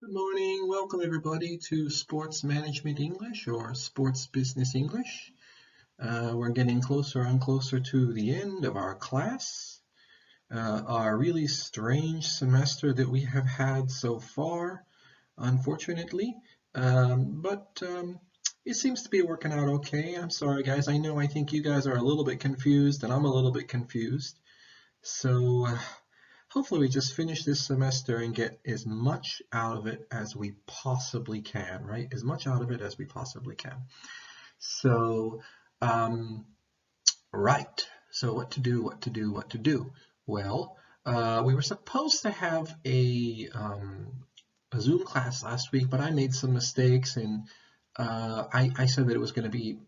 Good morning. Welcome everybody to Sports Management English or Sports Business English. We're getting closer and closer to the end of our class, our really strange semester that we have had so far, unfortunately. But it seems to be working out okay. I'm sorry, guys. I think you guys are a little bit confused, and I'm a little bit confused. So hopefully we just finish this semester and get as much out of it as we possibly can, right? As much out of it as we possibly can. So, um, right. So what to do? Well, we were supposed to have a Zoom class last week, but I made some mistakes and I said that it was going to be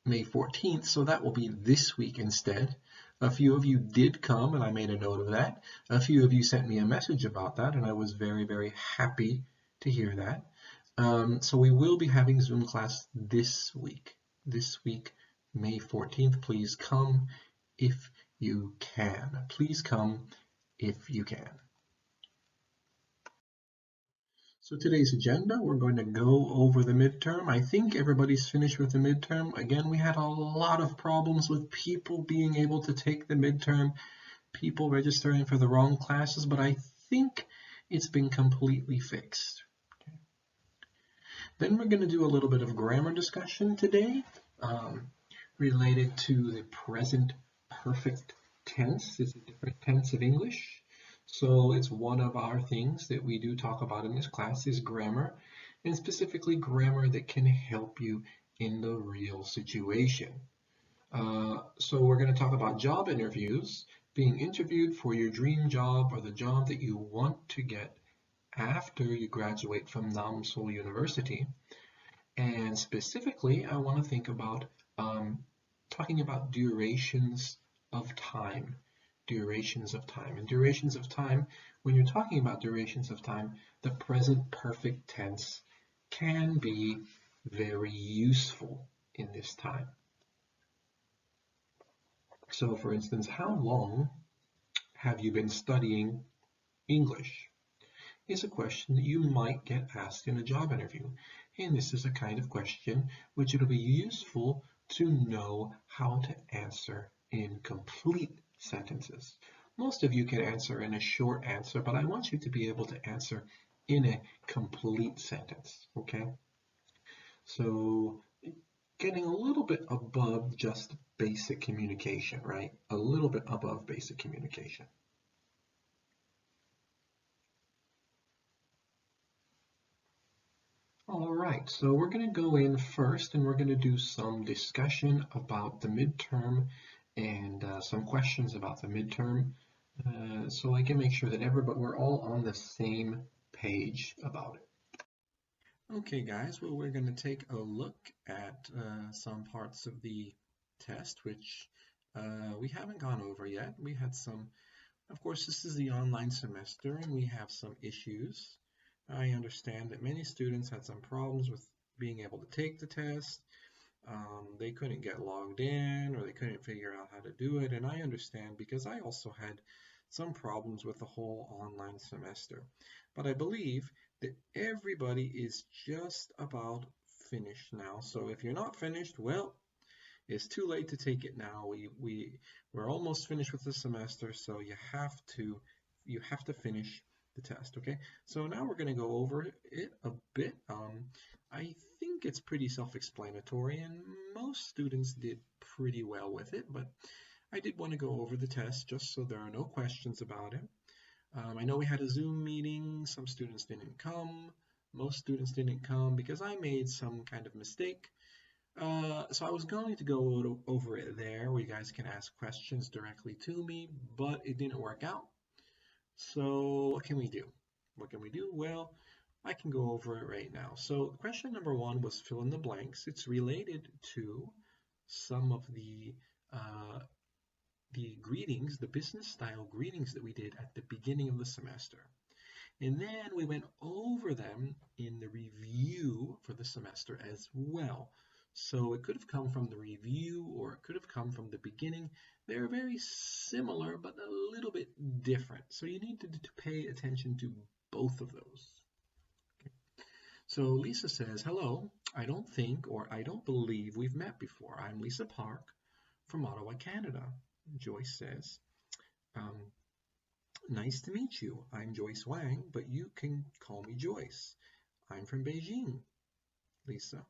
May 14th, so that will be this week instead. A few of you did come, and I made a note of that. A few of you sent me a message about that, and I was very, very happy to hear that. So we will be having Zoom class this week. This week, May 14th. Please come if you can. Please come if you can. So today's agenda, we're going to go over the midterm. I think everybody's finished with the midterm. Again, we had a lot of problems with people being able to take the midterm, people registering for the wrong classes, but I think it's been completely fixed. Okay. Then we're going to do a little bit of grammar discussion today, related to the present perfect tense. It's a different tense of English. So it's one of our things that we do talk about in this class is grammar, and specifically grammar that can help you in the real situation. So we're going to talk about job interviews, being interviewed for your dream job or the job that you want to get after you graduate from Nam Seoul University. And specifically, I want to think about talking about durations of time. Durations of time. And durations of time, when you're talking about durations of time, the present perfect tense can be very useful in this time. So, for instance, how long have you been studying English? Is a question that you might get asked in a job interview. And this is a kind of question which it'll be useful to know how to answer in complete sentences. Most of you can answer in a short answer, but I want you to be able to answer in a complete sentence, okay? So getting a little bit above just basic communication, right? A little bit above basic communication. All right, so we're going to go in first and we're going to do some discussion about the midterm and some questions about the midterm so I can make sure that we're all on the same page about it. Okay, guys, well, we're going to take a look at some parts of the test which we haven't gone over yet. We had some, of course, this is the online semester and we have some issues. I understand that many students had some problems with being able to take the test. They couldn't get logged in or they couldn't figure out how to do it. And I understand because I also had some problems with the whole online semester. But I believe that everybody is just about finished now. So if you're not finished, well, it's too late to take it now. We're almost finished with the semester, so you have to finish the test, okay? So now we're going to go over it a bit. I think it's pretty self-explanatory, and most students did pretty well with it, but I did want to go over the test just so there are no questions about it. I know we had a Zoom meeting. Some students didn't come. Most students didn't come because I made some kind of mistake. So I was going to go over it there where you guys can ask questions directly to me, but it didn't work out. So what can we do? What can we do? Well, I can go over it right now. So question number one was fill in the blanks. It's related to some of the greetings, the business style greetings that we did at the beginning of the semester. And then we went over them in the review for the semester as well. So it could have come from the review or it could have come from the beginning. They're very similar, but a little bit different. So you need to pay attention to both of those. Okay. So Lisa says, hello, I don't think or I don't believe we've met before. I'm Lisa Park from Ottawa, Canada. Joyce says, um, nice to meet you. I'm Joyce Wang, but you can call me Joyce. I'm from Beijing. Lisa,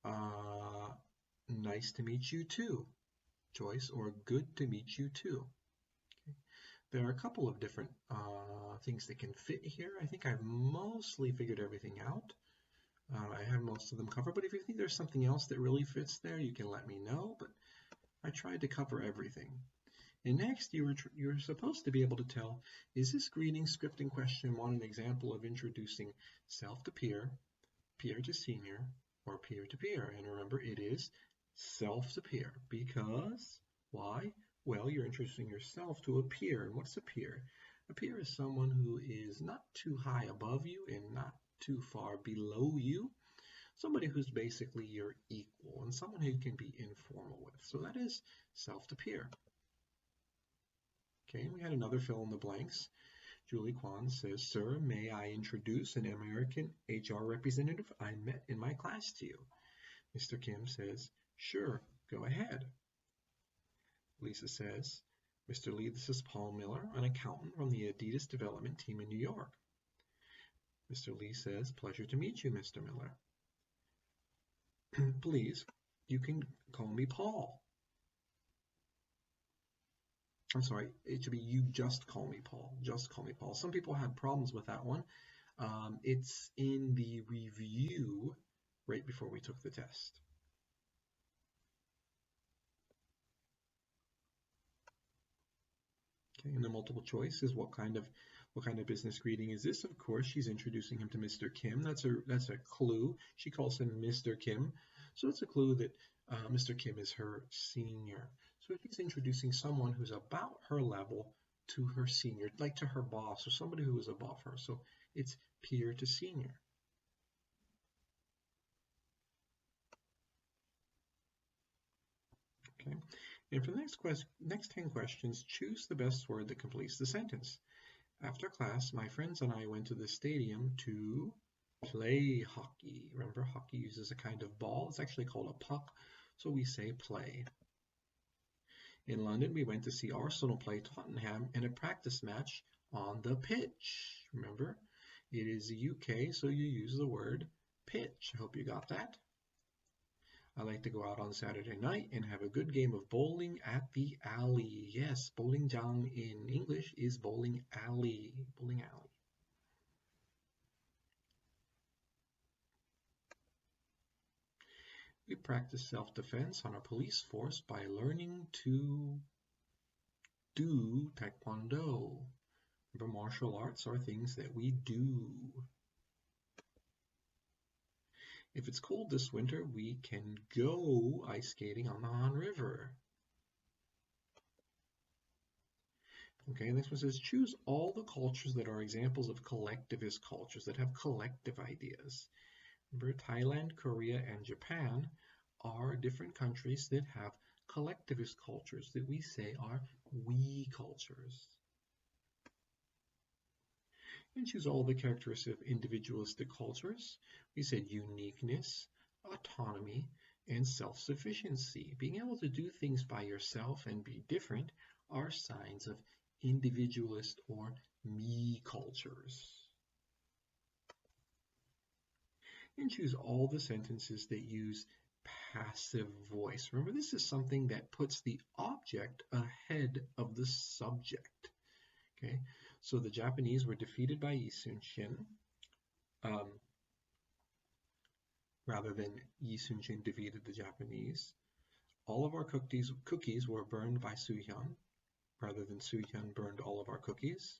uh, nice to meet you too. Joyce, or good to meet you too. Okay. There are a couple of different things that can fit here. I think I've mostly figured everything out. I have most of them covered, but if you think there's something else that really fits there, you can let me know, but I tried to cover everything. And next, you're supposed to be able to tell, is this greeting, script, and question one an example of introducing self to peer, peer to senior, or peer to peer? And remember, it is self to peer, because, why? Well, you're introducing yourself to a peer. And what's a peer? A peer is someone who is not too high above you and not too far below you. Somebody who's basically your equal and someone who you can be informal with. So that is self to peer. Okay, we had another fill in the blanks. Julie Kwan says, sir, may I introduce an American HR representative I met in my class to you? Mr. Kim says, sure, go ahead. Lisa says, Mr. Lee, this is Paul Miller, an accountant from the Adidas development team in New York. Mr. Lee says, pleasure to meet you, Mr. Miller. Please, you can call me Paul. I'm sorry, it should be you just call me Paul. Just call me Paul. Some people had problems with that one. It's in the review right before we took the test. Okay, and the multiple choice is what kind of business greeting is this? Of course, she's introducing him to Mr. Kim. That's a clue. She calls him Mr. Kim, so it's a clue that Mr. Kim is her senior. So she's introducing someone who's about her level to her senior, like to her boss or somebody who is above her. So it's peer to senior. Okay, and for the next 10 questions, choose the best word that completes the sentence. After class, my friends and I went to the stadium to play hockey. Remember, hockey uses a kind of ball. It's actually called a puck, so we say play. In London, we went to see Arsenal play Tottenham in a practice match on the pitch. Remember, it is the UK, so you use the word pitch. I hope you got that. I like to go out on Saturday night and have a good game of bowling at the alley. Yes, bowling jang in English is bowling alley. Bowling alley. We practice self-defense on our police force by learning to do taekwondo. Remember, martial arts are things that we do. If it's cold this winter, we can go ice skating on the Han River. Okay, next one says, choose all the cultures that are examples of collectivist cultures that have collective ideas. Remember, Thailand, Korea, and Japan are different countries that have collectivist cultures that we say are we cultures. And choose all the characteristics of individualistic cultures. We said uniqueness, autonomy, and self-sufficiency. Being able to do things by yourself and be different are signs of individualist or me cultures. And choose all the sentences that use passive voice. Remember, this is something that puts the object ahead of the subject. Okay, so the Japanese were defeated by Yi Sun-shin, rather than Yi Sun-shin defeated the Japanese. All of our cookies were burned by Soo-hyun, rather than Soo-hyun burned all of our cookies.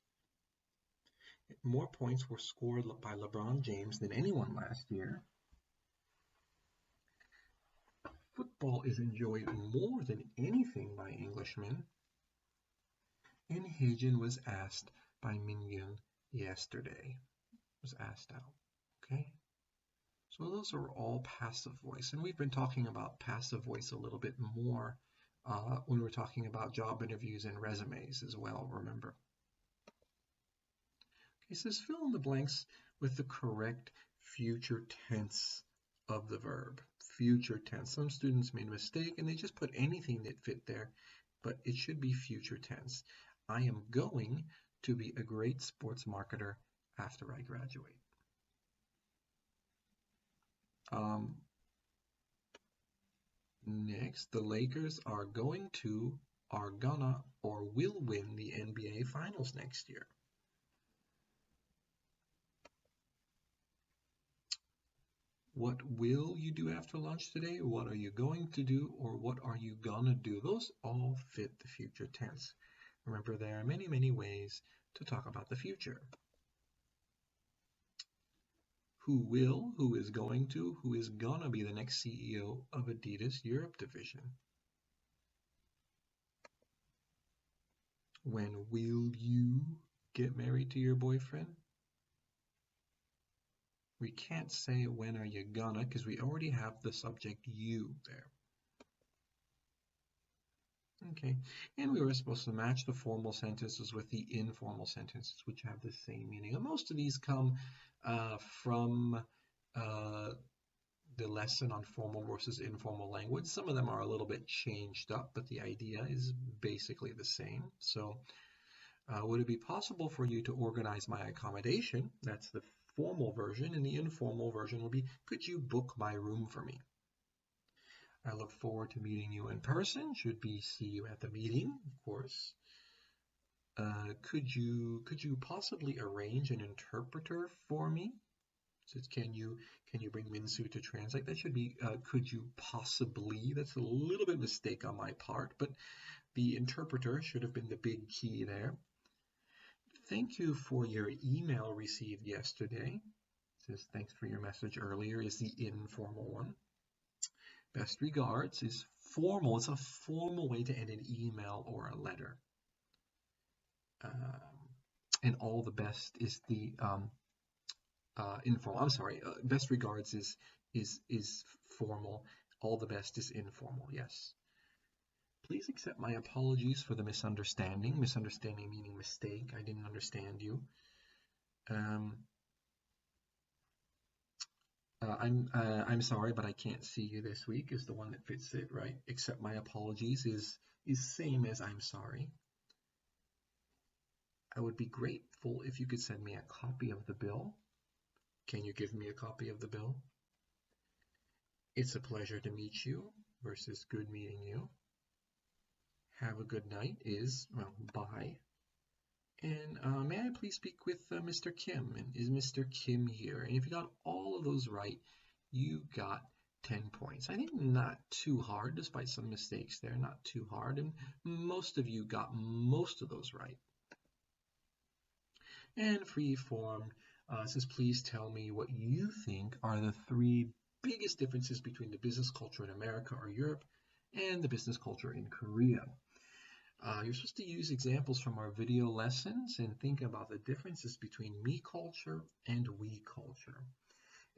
More points were scored by LeBron James than anyone last year. Football is enjoyed more than anything by Englishmen. And Heijin was asked by Mingyun yesterday. Was asked out. Okay? So those are all passive voice. And we've been talking about passive voice a little bit more when we're talking about job interviews and resumes as well, remember. It says fill in the blanks with the correct future tense of the verb. Future tense. Some students made a mistake and they just put anything that fit there, but it should be future tense. I am going to be a great sports marketer after I graduate. Next, the Lakers are going to, are gonna, or will win the NBA Finals next year. What will you do after lunch today? What are you going to do? Or what are you gonna do? Those all fit the future tense. Remember, there are many, many ways to talk about the future. Who will, who is going to, who is gonna be the next CEO of Adidas Europe division? When will you get married to your boyfriend? We can't say when are you gonna because we already have the subject you there. Okay, and we were supposed to match the formal sentences with the informal sentences, which have the same meaning. And most of these come from the lesson on formal versus informal language. Some of them are a little bit changed up, but the idea is basically the same. So, would it be possible for you to organize my accommodation? That's the formal version, and the informal version will be, could you book my room for me? I look forward to meeting you in person. Should be see you at the meeting, of course. Could you possibly arrange an interpreter for me? So it's, can you bring Minsu to translate? That should be could you possibly. That's a little bit mistake on my part, but the interpreter should have been the big key there. Thank you for your email received yesterday. It says thanks for your message earlier is the informal one. Best regards is formal. It's a formal way to end an email or a letter. And all the best is the informal. I'm sorry. Best regards is formal. All the best is informal. Yes. Please accept my apologies for the misunderstanding. Misunderstanding meaning mistake. I didn't understand you. I'm sorry, but I can't see you this week is the one that fits it, right? Accept my apologies is same as I'm sorry. I would be grateful if you could send me a copy of the bill. Can you give me a copy of the bill? It's a pleasure to meet you versus good meeting you. Have a good night is, well, bye. And may I please speak with Mr. Kim? And is Mr. Kim here? And if you got all of those right, you got 10 points. I think not too hard, despite some mistakes there, not too hard. And most of you got most of those right. And free form says, please tell me what you think are the 3 biggest differences between the business culture in America or Europe and the business culture in Korea. You're supposed to use examples from our video lessons and think about the differences between me culture and we culture,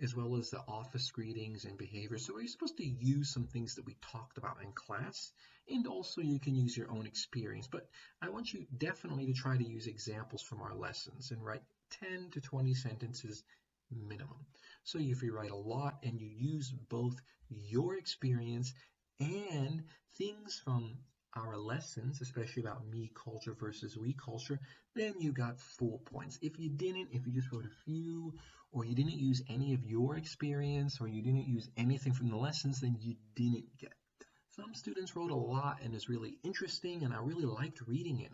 as well as the office greetings and behavior. So you're supposed to use some things that we talked about in class, and also you can use your own experience. But I want you definitely to try to use examples from our lessons and write 10 to 20 sentences minimum. So if you write a lot and you use both your experience and things from our lessons, especially about me culture versus we culture, then you got full points. If you didn't, if you just wrote a few, or you didn't use any of your experience, or you didn't use anything from the lessons, then you didn't get. Some students wrote a lot and it's really interesting, and I really liked reading it.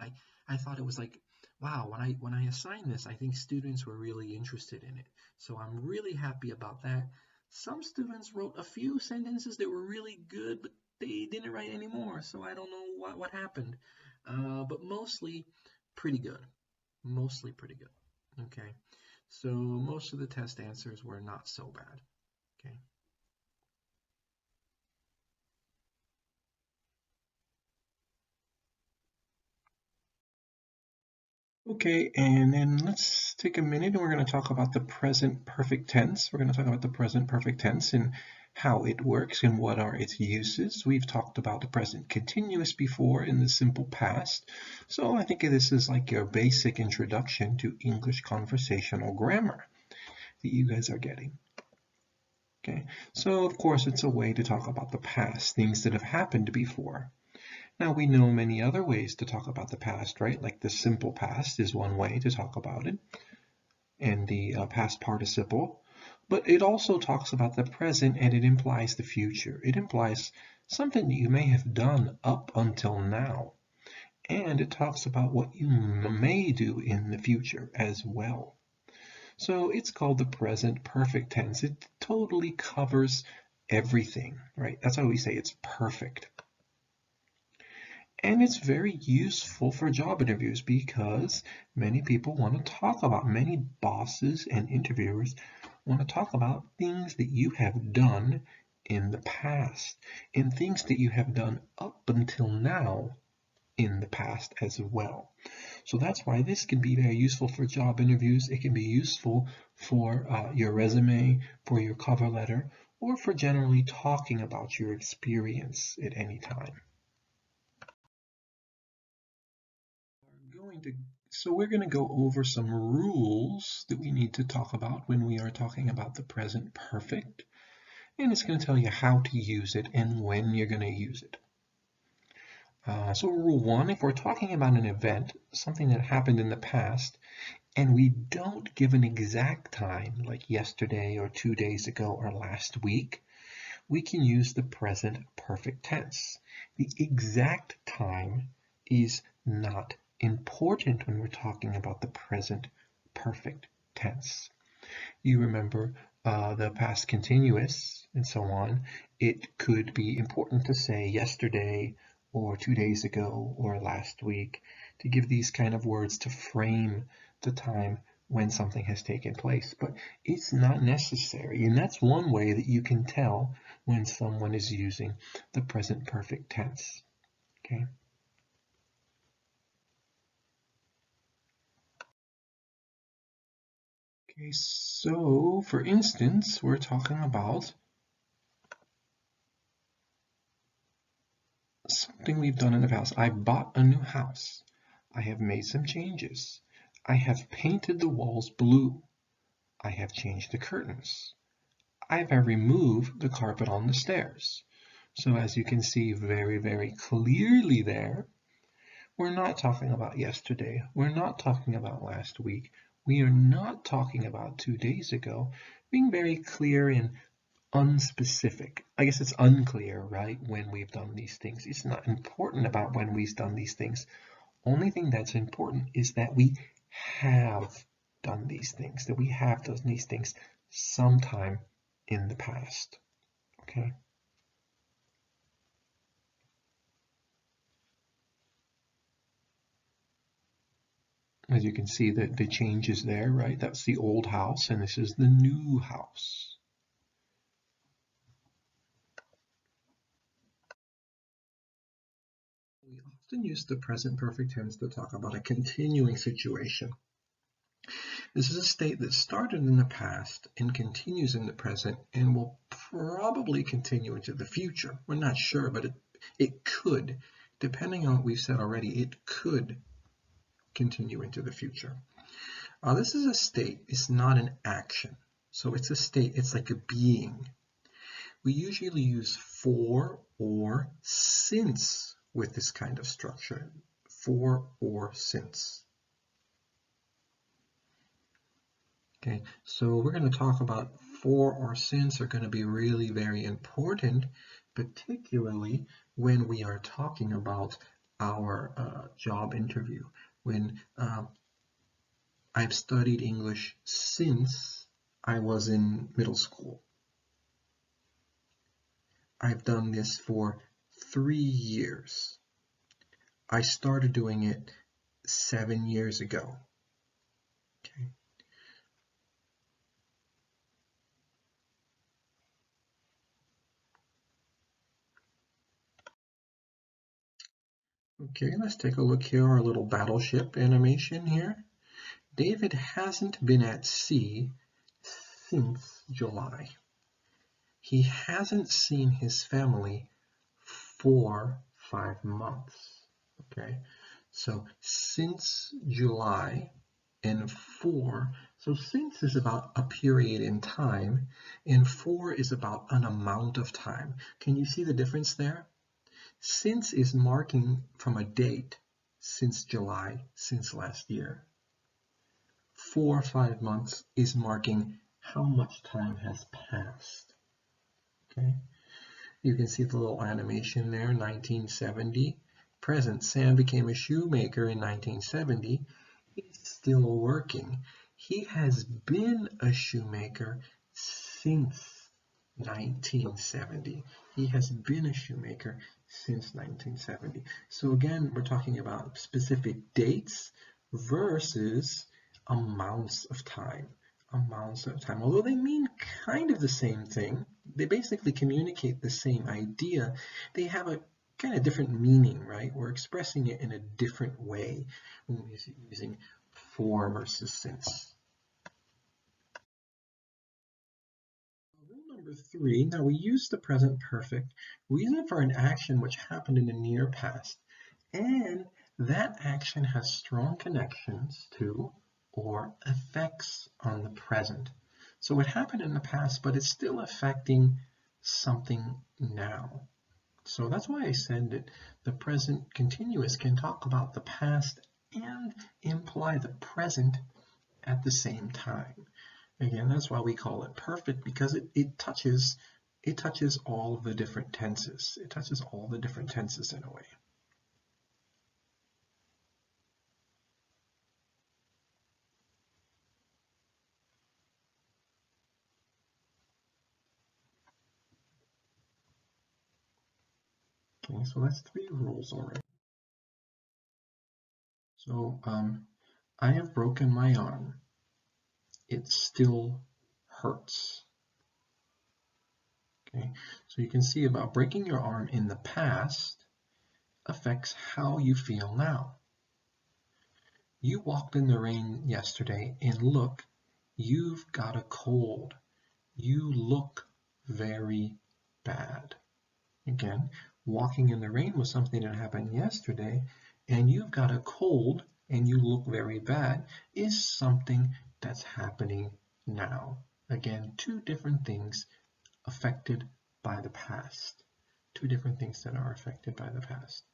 I thought it was like, wow, when I assigned this, I think students were really interested in it. So I'm really happy about that. Some students wrote a few sentences that were really good, but they didn't write any more, so I don't know what happened. But mostly pretty good. Mostly pretty good. Okay. So most of the test answers were not so bad. Okay. Okay, and then let's take a minute and we're going to talk about the present perfect tense. We're going to talk about the present perfect tense. And how it works and what are its uses. We've talked about the present continuous before in the simple past, so I think this is like your basic introduction to English conversational grammar that you guys are getting. Okay, so of course it's a way to talk about the past, things that have happened before. Now we know many other ways to talk about the past, right? Like the simple past is one way to talk about it, and the past participle. But it also talks about the present, and it implies the future. It implies something that you may have done up until now. And it talks about what you may do in the future as well. So it's called the present perfect tense. It totally covers everything, right? That's why we say it's perfect. And it's very useful for job interviews because many people want to talk about, many bosses and interviewers want to talk about things that you have done in the past and things that you have done up until now in the past as well. So that's why this can be very useful for job interviews. It can be useful for your resume, for your cover letter, or for generally talking about your experience at any time. So we're going to go over some rules that we need to talk about when we are talking about the present perfect. And it's going to tell you how to use it and when you're going to use it. So rule one, if we're talking about an event, something that happened in the past, and we don't give an exact time, like yesterday or 2 days ago or last week, we can use the present perfect tense. The exact time is not important when we're talking about the present perfect tense. You remember the past continuous and so on. It could be important to say yesterday or 2 days ago or last week to give these kind of words to frame the time when something has taken place, but it's not necessary. And that's one way that you can tell when someone is using the present perfect tense. Okay. Okay, so for instance, we're talking about something we've done in the past. I bought a new house. I have made some changes. I have painted the walls blue. I have changed the curtains. I have removed the carpet on the stairs. So as you can see very, very clearly there, we're not talking about yesterday. We're not talking about last week. We are not talking about 2 days ago. Being very clear and unspecific. I guess it's unclear, right, when we've done these things. It's not important about when we've done these things. Only thing that's important is that we have done these things, that we have done these things sometime in the past. Okay. As you can see, the changes there, right? That's the old house, and this is the new house. We often use the present perfect tense to talk about a continuing situation. This is a state that started in the past and continues in the present and will probably continue into the future. We're not sure, but it could, depending on what we've said already, it could continue into the future. This is a state, it's not an action. So it's a state, it's like a being. We usually use for or since with this kind of structure. For or since. Okay, so we're going to talk about for or since are going to be really very important, particularly when we are talking about our job interview. When I've studied English since I was in middle school. I've done this for 3 years. I started doing it 7 years ago. Okay. Okay, let's take a look here, our little battleship animation here. David hasn't been at sea since July. he hasn't seen his family for 5 months. Okay, so since July, and 4, so since is about a period in time, and 4 is about an amount of time. Can you see the difference there? Since is marking from a date, since July, since last year. 4 or 5 months is marking how much time has passed. Okay, you can see the little animation there, 1970. Present, Sam became a shoemaker in 1970. He's still working. He has been a shoemaker since 1970. He has been a shoemaker since 1970. So again, we're talking about specific dates versus amounts of time. Amounts of time. Although they mean kind of the same thing, they basically communicate the same idea. They have a kind of different meaning, right? We're expressing it in a different way when we're using for versus since. Rule number 3, now we use the present perfect. We use it for an action which happened in the near past, and that action has strong connections to or effects on the present. So it happened in the past, but it's still affecting something now. So that's why I said that the present continuous can talk about the past and imply the present at the same time. Again, that's why we call it perfect, because it touches all of the different tenses. It touches all the different tenses in a way. Okay, so that's 3 rules already. So I have broken my arm. It still hurts. Okay, so you can see about breaking your arm in the past affects how you feel now. You walked in the rain yesterday and look, you've got a cold. You look very bad. Again, walking in the rain was something that happened yesterday, and you've got a cold and you look very bad is something that's happening now. Again, 2 different things affected by the past. 2 different things that are affected by the past.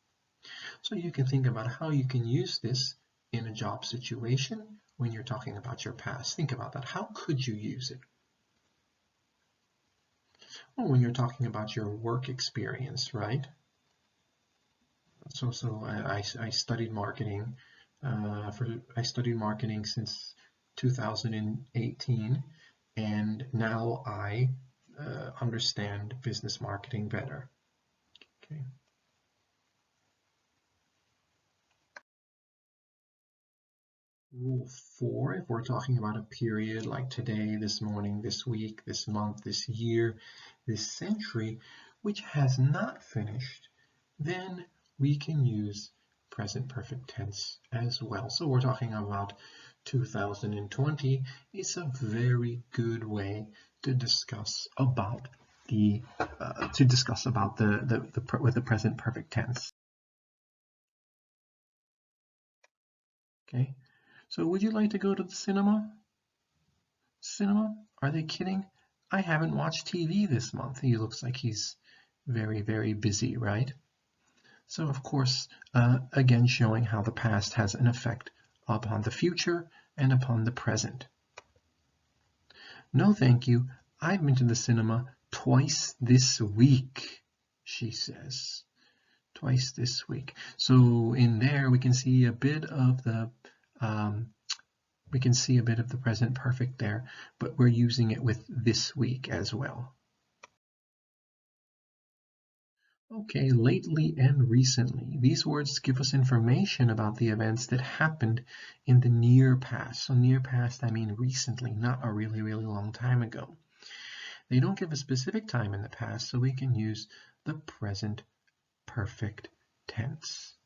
So you can think about how you can use this in a job situation when you're talking about your past. Think about that. How could you use it? Well, when you're talking about your work experience, right? So I studied marketing. I studied marketing since 2018, and now I understand business marketing better. Okay. Rule 4, if we're talking about a period like today, this morning, this week, this month, this year, this century, which has not finished, then we can use present perfect tense as well. So we're talking about 2020. It's a very good way to discuss about the with the present perfect tense. Okay. So would you like to go to the cinema? Cinema? Are they kidding? I haven't watched TV this month. He looks like he's very, very busy, right? So of course, again, showing how the past has an effect upon the future and upon the present. No, thank you. I've been to the cinema twice this week, she says. Twice this week. So in there, we can see a bit of the present perfect there, but we're using it with this week as well. Okay, lately and recently. These words give us information about the events that happened in the near past. So near past, I mean recently, not a really, really long time ago. They don't give a specific time in the past, so we can use the present perfect tense.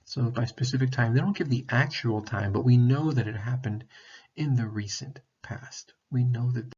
So by specific time, they don't give the actual time, but we know that it happened in the recent past. We know that